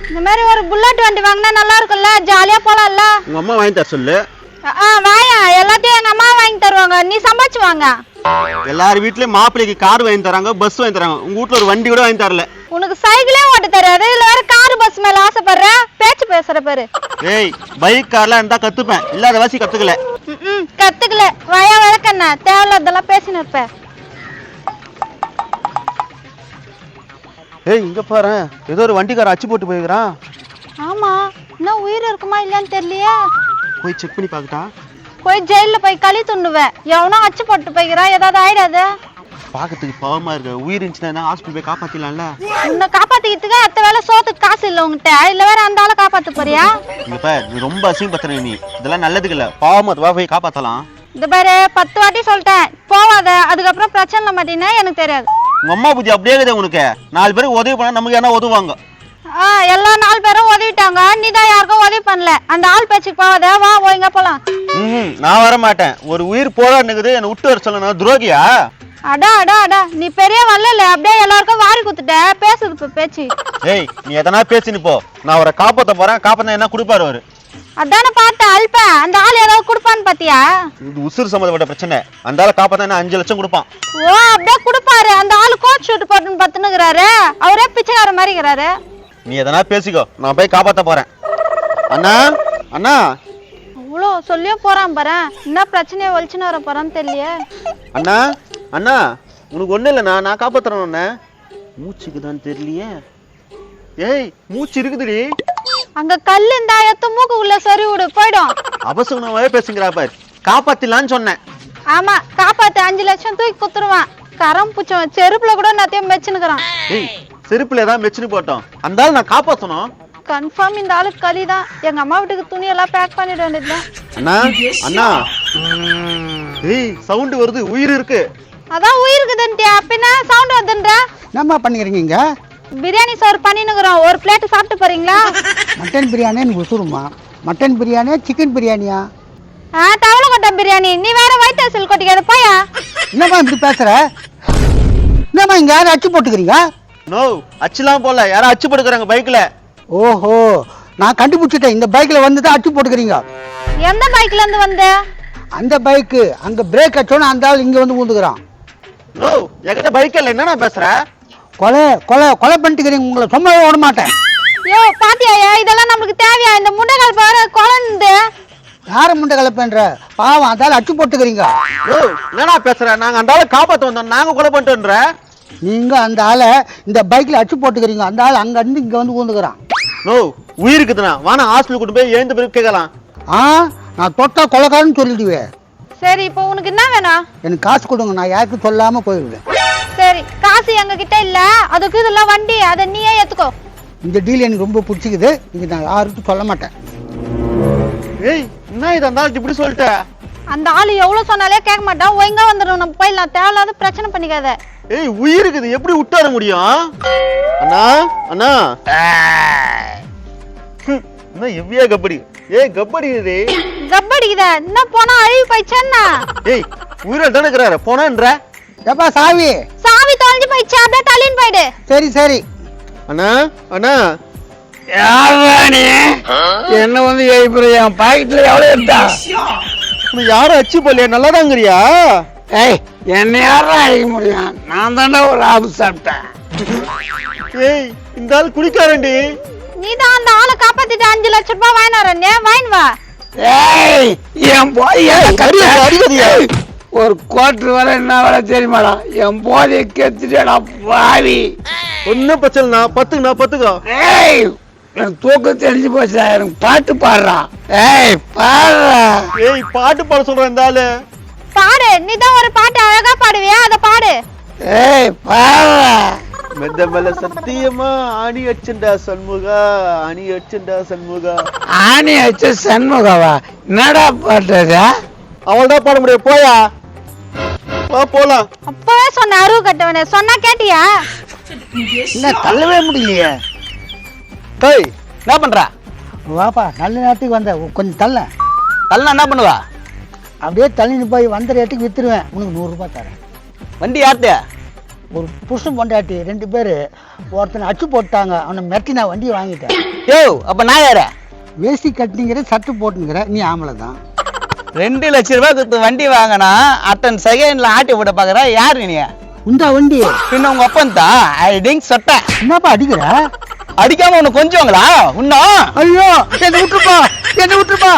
இந்த மாதிரி ஒரு புல்லட் வண்டி வாங்கினா நல்லா இருக்கும்ல, ஜாலியா போலாம்ல. உங்க அம்மா வாங்கி தர சொல்லு. வாயா, எல்லாத்தையும் எங்க அம்மா வாங்கி தருவாங்க, நீ சம்பாதிச்சு வாங்க. எல்லார் வீட்லயும் மாப்பிள்ளைக்கு கார் வாங்கி தராங்க, பஸ் வாங்கி தராங்க. உங்க வீட்ல ஒரு வண்டி கூட வாங்கி தரல. உனக்கு சைக்கிளே ஓட்ட தெரியாது, இல்ல வேற கார் பஸ் மேல ஆசைப்படுற? பேச்சு பேசுற பாரு. ஏய், பைக் கார்லாம் இருந்தா கத்துப்பேன், இல்லாத வாசி கத்துக்கல. கத்துக்கல. வாயா விளக்கண்ண, தேவையில்லாதெல்லாம் பேசின்னு இருப்ப. ஏய், இங்க பாரு, ஏதோ ஒரு வண்டிக்கார அச்சு போட்டு போயிருக்கான். ஆமா, இன்னும் உயிர் இருக்குமா இல்லையான்னு தெரியலையே. போய் செக் பண்ணி பாக்கட்டா? போய் ஜெயில போய் களி துண்ணுவேன். எவனோ அச்சு போட்டு போய்க்கிறான், ஏதாவது ஆயிடாது. பாக்கிறதுக்கு பாவமா இருக்கு. உயிர் இருந்துச்சுன்னா ஹாஸ்பிட்டல் போய் காப்பாத்திடலாம்ல. உன்னை காப்பாத்திக்கிறதுக்கு அத்த வேலை சோத்துக்கு காசு இல்லை உங்ககிட்ட, இல்ல வேற அந்த ஆளை காப்பாத்து போறியா? இங்க பாரு, நீ ரொம்ப அசிங்கப்படுத்துற. நீ இதெல்லாம் நல்லதுக்கு இல்ல, பாவமா வா, போய் காப்பாத்தலாம். இந்த பாரு, 10 வாட்டி சொல்லிட்டேன் போவாத, அதுக்கப்புறம் பிரச்சனை மாட்டீங்கன்னா எனக்கு தெரியாது. உங்க அம்மா புத்தி அப்படியே இருக்குது உனக்கு. 4 பேருக்கு உதவி பண்ணா நமக்கு என்ன உதவுவாங்க? எல்லா 4 பேரும் உதவிட்டாங்க, நீ தான் யாருக்கும் உதவி பண்ணல. அந்த ஆள் பேச்சுக்கு போவாத, வா ஓய்ங்க போலாம். நான் வர மாட்டேன். ஒரு உயிர் போராடுனுக்குது, என்ன விட்டு வர சொல்லணும். துரோகியா? அடா அடா அடா, நீ பெரிய வரல, அப்படியே எல்லாருக்கும் வாரி குத்துட்ட. பேசுது இப்ப பேச்சு. ஏய், நீ எதனா பேசினு போ. நான் அவரை காப்பாத்த போறேன். காப்பாத்த என்ன கொடுப்பாரு அவரு? அதானே பார்த்தேன் அல்ப. அந்த ஆள் ஏதாவது கொடுப்பான்னு பாத்தியா? இது உசுறு சம்மந்தப்பட்ட பிரச்சனை. அந்த ஆளை காப்பாத்த என்ன 5 லட்சம் கொடுப்பான். ஓ, அப்படியே கொடுப்பாரு. அந்த ஆளு கோட் ஷூட் போட்டுன்னு பத்துனுக்குறாரு, அவரே பிச்சைக்கார மாதிரி இருக்கிறாரு. நீ எதனா பேசிக்கோ, நான் போய் காப்பாத்த போறேன். அண்ணா அண்ணா, அவ்வளோ சொல்லியும் போறான் பாரு. என்ன பிரச்சனையை ஒழிச்சுன்னு வர போறான்னு தெரியலையே. அண்ணா அண்ணா, உனக்கு ஒண்ணு இல்லைண்ணா, நான் காப்பாத்துறேன் உன்னை. மூச்சுக்குதான் தெரியலையே. ஏய், மூச்சு இருக்குதுடி. அங்க கல் இருந்தா எத்த மூக்கு உள்ள சரி விடு, போயிடும். அவசரமாவே பேசுங்கிறா பாரு. காப்பாத்திடலான்னு சொன்னேன். ஆமா, காப்பாத்து. 5 லட்சம் தூக்கி குத்துருவான். கரம் பூச்சவன் செருப்புல கூட எல்லாத்தையும் மெச்சுனுக்குறான். ஏய், செருப்புல ஏதாவது மெச்சுன்னு போட்டோம். அந்த ஆள் நான் காப்பாத்தணும். கன்ஃபார்ம் இந்த ஆளு களிதான். எங்க அம்மா வீட்டுக்கு துணி எல்லாம் பேக் பண்ணிட வேண்டியதுல. அண்ணா அண்ணா, ஏய், சவுண்ட் வருது. உயிர் இருக்கு. அதான் உயிருக்குதுன்ட்டியா, பின்ன சவுண்ட் வருதுன்ற. என்னம்மா பண்ணிக்கிறீங்க? பிரியாணி சோறு பண்ணினுக்குறோம், ஒரு பிளேட் சாப்பிட்டு போறீங்களா? மட்டன் பிரியாணி எனக்கு உசுருமா? மட்டன் பிரியாணியா சிக்கன் பிரியாணியா? தவளை கொட்டை பிரியாணி. நீ வேற வயிற்று அரிசியில் கொட்டிக்காத போயா. என்னம்மா இப்படி பேசுற? என்னம்மா இங்க யாரும் அச்சு போட்டுக்கிறீங்க? நோ, அச்சுலாம் போல. யாரும் அச்சு போட்டுக்கிறாங்க பைக்ல. ஓஹோ, நான் கண்டுபிடிச்சிட்டேன். இந்த பைக்ல வந்து தான் அச்சு போட்டுக்கிறீங்க. எந்த பைக்ல இருந்து வந்த? அந்த பைக்கு அங்க பிரேக் அடிச்சோன்னு அந்த ஆள் இங்க வந்து ஊந்துக்கிறான். நோ, என்கிட்ட பைக் இல்ல. என்ன பேசுற? கொலை கொலை கொலை பண்ணிட்டுக்கிறீங்க. உங்களை சும்மாவே விட மாட்டேன். யோ பாத்தியா, இதெல்லாம் நம்மளுக்கு தேவையா? இந்த முண்டைக்கால் பாரு குழந்து. யார முண்டை கலப்பேன்ற? பாவம், அந்த ஆள் அச்சு போட்டுக்கிறீங்க. நோ, என்னடா பேசுற? நாங்க அந்த ஆளை காப்பாத்த வந்தோம், நாங்க கொலை பண்ணிட்டோன்ற. நீங்க அந்த ஆளை இந்த பைக்ல அச்சு போட்டுக்கிறீங்க. அந்த ஆள் அங்க இருந்து இங்க வந்து ஊந்துக்கிறான். நோ, உயிருக்குதுண்ணா. வானா ஹாஸ்பிட்டல் கூட்டு போய் எழுந்து போய் கேட்கலாம். நான் தொட்டா கொலைக்காரன்னு சொல்லிடுவேன். சரி, இப்போ உனக்கு என்ன வேணும்? எனக்கு காசு கொடுங்க, நான் யாருக்கும் சொல்லாம போயிடுவேன். சரி, காசு எங்க கிட்ட இல்ல, அதுக்கு இதெல்லாம் வண்டி, அதை நீயே ஏத்துக்கோ. இந்த டீல் எனக்கு ரொம்ப பிடிச்சிக்குது. இது நான் யாருக்கும் சொல்ல மாட்டேன். ஏய், என்ன இது அந்த ஆள் இப்படி சொல்லிட்ட? அந்த ஆளு எவ்வளவு சொன்னாலே கேட்க மாட்டான். ஒழுங்கா வந்துடும், நம்ம போயிடலாம். தேவையில்லாத பிரச்சனை பண்ணிக்காத. ஏய், உயிருக்குது, எப்படி விட்டு வர முடியும்? அண்ணா அண்ணா, என்ன எவ்வியா கபடி? ஏய், கபடி இது. கப்படிக்குத என்ன போனா அழிவு போயிச்சேன்னா? ஏய், உயிரோட தானே இருக்கிறாரு, போனான்ற. ஏப்பா சாவி சாவி தொலைஞ்சு போயிடுச்சு, அப்படியே தள்ளின்னு போயிடு. சரி சரி. அண்ணா அண்ணா, என்ன வந்து என் பாக்கெட்ல எவ்வளவு இருந்தா? யாரும் அச்சு போலையா? நல்லாதாங்கிறியா? ஏய், என்ன யாரும் அழிக்க முடியும்? நான் தானே ஒரு ஆப்பு சாப்பிட்டேன். ஏய், இந்த ஆள் குடிக்காரண்டி. நீ தான் அந்த ஆளை காப்பாத்திட்டு 5 லட்சம் ரூபாய் வாங்கின வரனே, வாங்கி வா. ஏய், என் போய் ஒரு கோட்டு வர என்ன வர தெரியுமாடா? என் போதைய கெத்துட்டா பாவி. ஒன்னும் பிரச்சனை, 10க்குண்ணா 10க்கோ. ஏய், எனக்கு தூக்கம் தெரிஞ்சு போச்சா? எனக்கு பாட்டு பாடுறா. ஏய் பாடுறா. ஏய், பாட்டு பாட சொல்றேன் இந்த ஆளு. பாடு, நீ தான் ஒரு பாட்டு அழகா பாடுவியா, அதை பாடு. ஏய் பாடுறா. மெத்த மேல சத்தியமா ஆணி அச்சண்டா சண்முகா, ஆணி அச்சண்டா சண்முகா. ஆணி அச்ச சண்முகவா? என்னடா பாடுறா? அவள்தான் பாட முடியும், போயா வா போலாம். அப்பவே சொன்ன அருவு கட்டவனே, சொன்னா கேட்டியா? என்ன தள்ளவே முடியலையே. டேய், என்ன பண்ற? வாப்பா, நல்ல நேரத்துக்கு வந்த. கொஞ்சம் தள்ள. தள்ளனா என்ன பண்ணுவா? அப்படியே தள்ளின்னு போய் வந்த ரேட்டுக்கு வித்துருவேன். உனக்கு 100 ரூபாய் தரேன். வண்டி யார்கிட்ட? ஒரு புருஷன் பொண்டாட்டி 2 பேர் ஒருத்தனை அச்சு போட்டாங்க. அவனை மிரட்டி நான் வண்டி வாங்கிட்டேன். யோ அப்ப நான் யார? வேஷ்டி கட்டிங்கிற சட்டு போட்டுங்கிற நீ ஆம்பளை தான். 2 லட்சம் ரூபாய் கொடுத்து வண்டி வாங்கினா அத்தன் செகண்ட்ல ஆட்டி போட பாக்குற யாரு நீ? உண்டா வண்டி? பின்ன உங்க அப்பன் தான் ஐடிங் சொட்ட. என்னப்பா அடிக்கிற? அடிக்காம உனக்கு கொஞ்சங்களா இன்னும்? ஐயோ என்ன விட்டுருப்பா, என்ன விட்டுருப்பா.